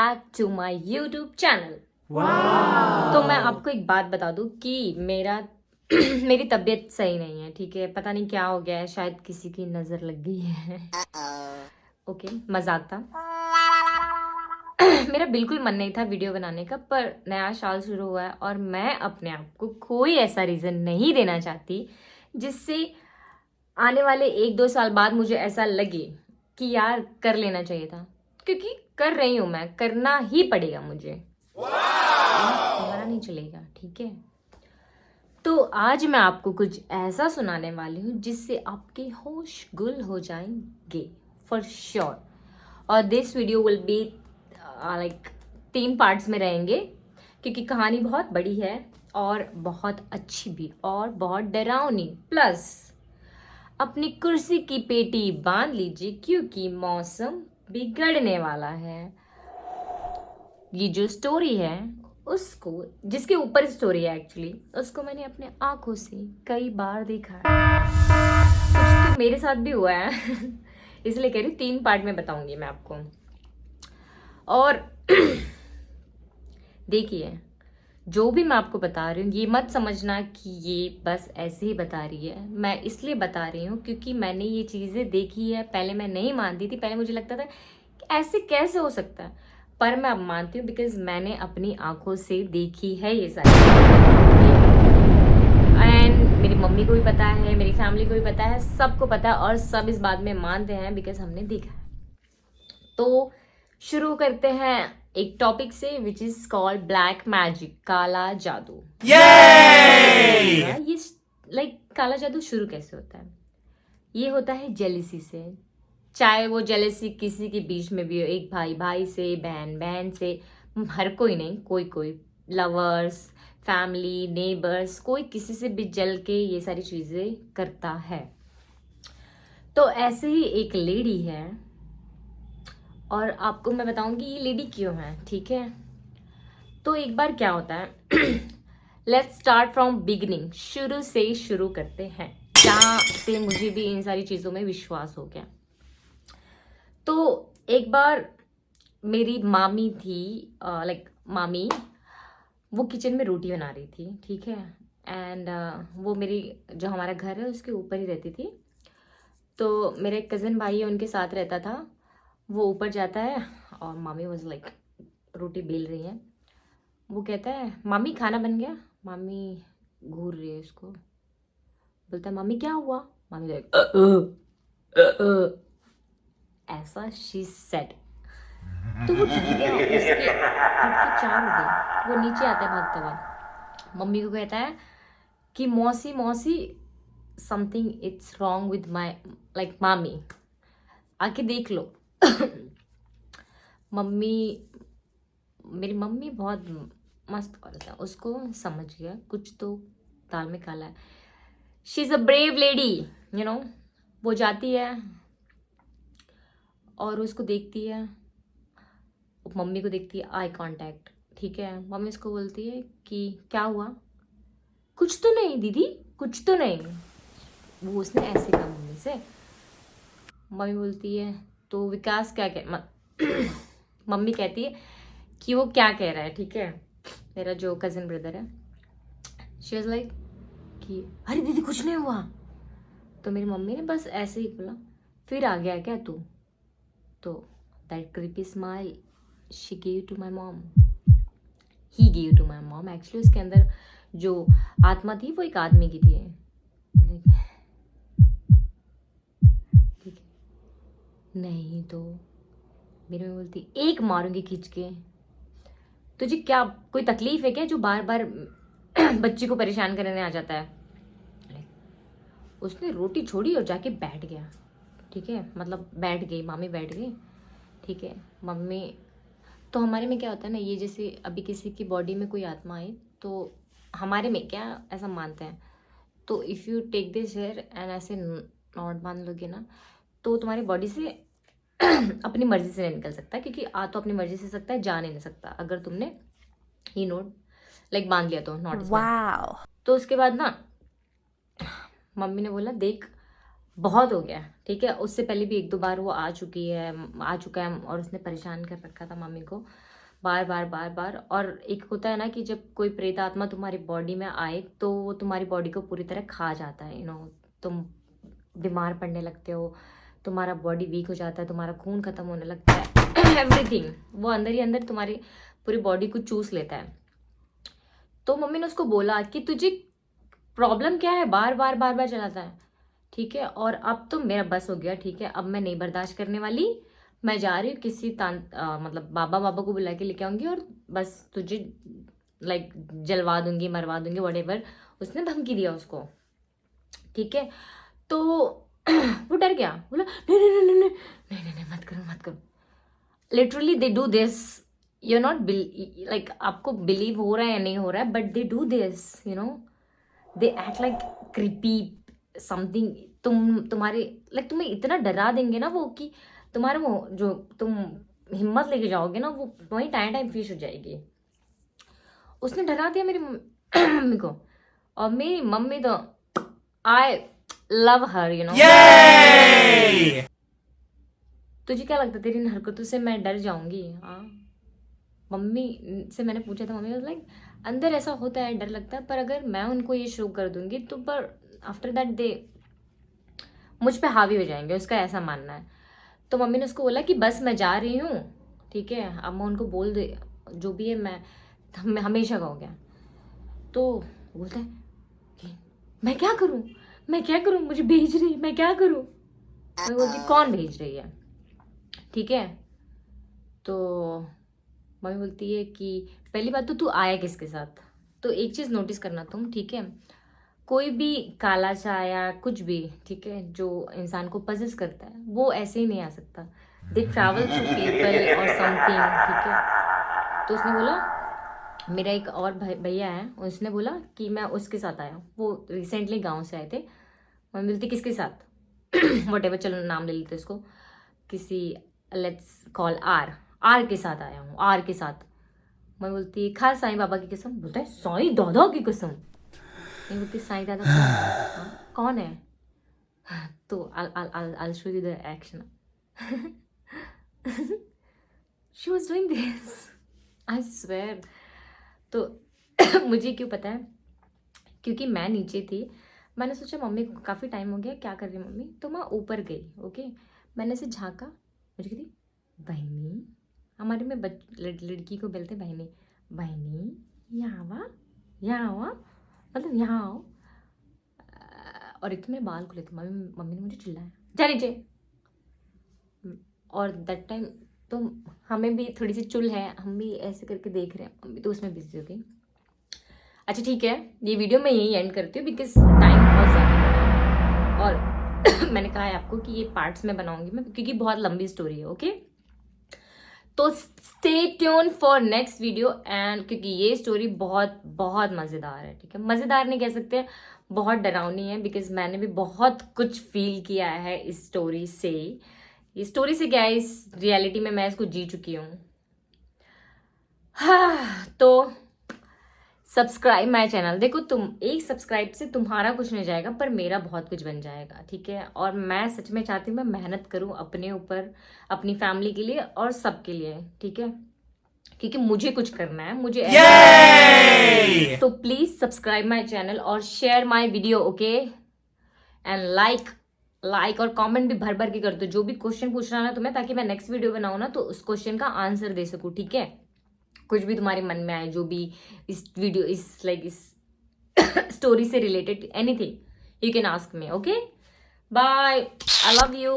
Back to my YouTube channel. तो मैं आपको एक बात बता दूं कि मेरी तबीयत सही नहीं है, ठीक है। पता नहीं क्या हो गया है, शायद किसी की नज़र लग गई है। ओके, मजाक था। मेरा बिल्कुल मन नहीं था वीडियो बनाने का, पर नया साल शुरू हुआ है और मैं अपने आप को कोई ऐसा रीज़न नहीं देना चाहती जिससे आने वाले 1-2 साल बाद मुझे ऐसा लगे कि यार कर लेना चाहिए था, क्योंकि कर रही हूँ, मैं करना ही पड़ेगा मुझे, हमारा नहीं चलेगा, ठीक है। तो आज मैं आपको कुछ ऐसा सुनाने वाली हूँ जिससे आपके होश गुल हो जाएंगे फॉर श्योर। और this video will be like 3 parts में रहेंगे, क्योंकि कहानी बहुत बड़ी है और बहुत अच्छी भी और बहुत डरावनी। प्लस अपनी कुर्सी की पेटी बांध लीजिए क्योंकि मौसम बिगड़ने वाला है। ये जो स्टोरी है उसको, जिसके ऊपर स्टोरी है एक्चुअली, उसको मैंने अपने आंखों से कई बार देखा है। कुछ तो मेरे साथ भी हुआ है इसलिए कह रही हूँ 3 पार्ट में बताऊंगी मैं आपको। और देखिए, जो भी मैं आपको बता रही हूँ ये मत समझना कि ये बस ऐसे ही बता रही है। मैं इसलिए बता रही हूँ क्योंकि मैंने ये चीज़ें देखी है। पहले मैं नहीं मानती थी, पहले मुझे लगता था कि ऐसे कैसे हो सकता है, पर मैं अब मानती हूँ बिकॉज मैंने अपनी आंखों से देखी है ये सारी। एंड मेरी मम्मी को भी पता है, मेरी फैमिली को भी पता है, सबको पता है और सब इस बात में मानते हैं बिकॉज हमने देखा है। तो शुरू करते हैं एक टॉपिक से which is called black magic, काला जादू। ये लाइक काला जादू शुरू कैसे होता है? ये होता है जेलिसी से। चाहे वो जेलिसी किसी के बीच में भी हो, एक भाई भाई से, बहन बहन से, हर कोई नहीं, कोई कोई लवर्स, फैमिली, नेबर्स, कोई किसी से भी जल के ये सारी चीज़ें करता है। तो ऐसे ही एक लेडी है और आपको मैं बताऊंगी ये लेडी क्यों है, ठीक है। तो एक बार क्या होता है लेट्स स्टार्ट फ्रॉम बिगिनिंग, शुरू से शुरू करते हैं, जहाँ से मुझे भी इन सारी चीज़ों में विश्वास हो गया। तो एक बार मेरी मामी थी, लाइक मामी, वो किचन में रोटी बना रही थी, ठीक है। एंड वो मेरी, जो हमारा घर है उसके ऊपर ही रहती थी। तो मेरा एक कज़न भाई है, उनके साथ रहता था। वो ऊपर जाता है और मामी वाज लाइक रोटी बेल रही है। वो कहता है मामी खाना बन गया। मामी घूर रही है उसको, बोलता है मामी क्या हुआ? मामी लाइक ऐसा शी सेड। तो वो डर गया, उसके फटके 4 हो गए। वो नीचे आता है भागता हुआ, मम्मी को कहता है कि मौसी मौसी, something it's wrong with my like मामी, आके देख लो। मम्मी, मेरी मम्मी बहुत मस्त औरत है, उसको समझ गया कुछ तो दाल में काला है। She is a brave lady, you know. वो जाती है और उसको देखती है, मम्मी को देखती है, आई कांटेक्ट, ठीक है। मम्मी उसको बोलती है कि क्या हुआ? कुछ तो नहीं दीदी, कुछ तो नहीं। वो उसने ऐसे कहा मम्मी से। मम्मी बोलती है तो विकास क्या कह मम्मी कहती है कि वो क्या कह रहा है, ठीक है, मेरा जो कज़न ब्रदर है। शी वाज लाइक कि अरे दीदी कुछ नहीं हुआ। तो मेरी मम्मी ने बस ऐसे ही बोला, फिर आ गया क्या तू? तो that creepy smile she give to my mom, he give to my mom. Actually उसके अंदर जो आत्मा थी वो एक आदमी की थी, ठीक है। नहीं तो मेरी मम्मी बोलती एक मारूंगी खींच के। तुझे क्या कोई तकलीफ है क्या जो बार बार बच्ची को परेशान करने आ जाता है? उसने रोटी छोड़ी और जाके बैठ गया, ठीक है। मतलब बैठ गई, मामी बैठ गई, ठीक है। मम्मी, तो हमारे में क्या होता है ना, ये जैसे अभी किसी की बॉडी में कोई आत्मा आई तो हमारे में क्या ऐसा मानते हैं, तो if you take this hair and ऐसे नॉट बांध लोगे ना, तो तुम्हारी बॉडी से अपनी मर्जी से नहीं निकल सकता, क्योंकि आ तो अपनी मर्जी से सकता है, जा नहीं सकता अगर तुमने ये नोट लाइक बांध लिया तो नॉट। वाओ। तो उसके बाद ना मम्मी ने बोला देख बहुत हो गया, ठीक है। उससे पहले भी 1-2 बार वो आ चुका है और उसने परेशान कर रखा था मम्मी को। बार बार बार बार। और एक होता है ना कि जब कोई प्रेत आत्मा तुम्हारी बॉडी में आए तो वो तुम्हारी बॉडी को पूरी तरह खा जाता है, तुम बीमार पड़ने लगते हो, तुम्हारा बॉडी वीक हो जाता है, तुम्हारा खून खत्म होने लगता है, एवरीथिंग वो अंदर ही अंदर तुम्हारी पूरी बॉडी को चूस लेता है। तो मम्मी ने उसको बोला कि तुझे प्रॉब्लम क्या है, बार बार बार बार चलाता है, ठीक है, और अब तो मेरा बस हो गया, ठीक है, अब मैं नहीं बर्दाश्त करने वाली, मैं जा रही हूँ किसी मतलब बाबा को बुला के लेके आऊंगी और बस तुझे लाइक जलवा दूंगी, मरवा दूंगी, व्हाटएवर उसने धमकी दिया उसको, ठीक है। तो वो डर गया, बोला नहीं नहीं नहीं नहीं नहीं नहीं नहीं, नहीं मत करो मत करो। Literally they do this, you not like आपको बिलीव हो रहा है या नहीं हो रहा है, but they do this, they act like creepy something. तुम्हारे लाइक तुम्हें इतना डरा देंगे ना वो कि तुम्हारे वो जो तुम हिम्मत लेके जाओगे ना वो वहीं टाइम फिश हो जाएगी। उसने डरा दिया मेरी मम्मी को, और मेरी मम्मी तो आई लव हर, तुझे क्या लगता है तेरी इन हरकतों से मैं डर जाऊंगी? हाँ, मम्मी से मैंने पूछा था, मम्मी लाइक अंदर ऐसा होता है, डर लगता है, पर अगर मैं उनको ये शो कर दूंगी तो पर आफ्टर दैट दे मुझ पे हावी हो जाएंगे, उसका ऐसा मानना है। तो मम्मी ने उसको बोला कि बस मैं जा रही हूँ, ठीक है, अब मैं उनको बोल दे जो भी है, मैं हमेशा का हो गया। तो बोलता है कि मैं क्या करूँ, मैं क्या करूँ, मुझे भेज रही, मैं क्या करूँ? मैं बोलती कौन भेज रही है, ठीक है। तो मम्मी बोलती है कि पहली बात तो तू आया किसके साथ। तो एक चीज़ नोटिस करना तुम, ठीक है, कोई भी काला छाया कुछ भी, ठीक है, जो इंसान को पजेस करता है वो ऐसे ही नहीं आ सकता, दे ट्रैवल थ्रू पीपल और समथिंग, ठीक है। तो उसने बोला, मेरा एक और भैया है, उसने बोला कि मैं उसके साथ आया हूँ, वो रिसेंटली गांव से आए थे। मम्मी बोलती किसके साथ? वट चलो नाम ले लेते उसको, किसी लेट्स कॉल आर के साथ आया हूँ, आर के साथ। मैं बोलती खास साईं बाबा की कसम। बोलता है साईं दादा की कसम? मैं बोलती साईं दादा कौन है? हाँ, कौन है? तो I'll show you the action. She was doing this, I swear. तो मुझे क्यों पता है, क्योंकि मैं नीचे थी, मैंने सोचा मम्मी को काफ़ी टाइम हो गया, क्या कर रही है मम्मी, तो मैं ऊपर गई, ओके। मैंने से झाँका, मुझे कहती बहनी, हमारे में लड़की को बोलते बहनी, बहनी यहाँ आवा, यहाँ आवा, मतलब यहाँ आओ। और एक तो मेरे बाल खुले थे, मम्मी ने मुझे चिल्लाया जा नीचे। और दैट टाइम तो हमें भी थोड़ी सी चुल है, हम भी ऐसे करके देख रहे हैं, मम्मी तो उसमें बिजी हो गई। अच्छा ठीक है, ये वीडियो मैं यही एंड करती हूँ बिकॉज टाइम बहुत ज़्यादा, और मैंने कहा है आपको कि ये पार्ट्स में बनाऊंगी मैं, क्योंकि बहुत लंबी स्टोरी है, ओके। तो stay tune for next video, and क्योंकि ये स्टोरी बहुत बहुत मज़ेदार है, ठीक है, मज़ेदार नहीं कह सकते, बहुत डरावनी है, बिकॉज मैंने भी बहुत कुछ फील किया है इस स्टोरी से। ये स्टोरी से क्या है, इस रियलिटी में मैं इसको जी चुकी हूँ। हाँ, तो सब्सक्राइब माय चैनल। देखो, तुम एक सब्सक्राइब से तुम्हारा कुछ नहीं जाएगा, पर मेरा बहुत कुछ बन जाएगा, ठीक है। और मैं सच में चाहती हूँ मैं मेहनत करूँ अपने ऊपर, अपनी फैमिली के लिए और सबके लिए, ठीक है, क्योंकि मुझे कुछ करना है, मुझे तो प्लीज सब्सक्राइब माय चैनल और share my video, okay, and like और कमेंट भी भर भर के कर दो, जो भी क्वेश्चन पूछना है तुम्हें, ताकि मैं नेक्स्ट वीडियो बनाऊँ ना तो उस क्वेश्चन का आंसर दे सकूँ, ठीक है। कुछ भी तुम्हारे मन में आए, जो भी इस वीडियो इस स्टोरी से related, anything you can ask me, okay. Bye, I love you.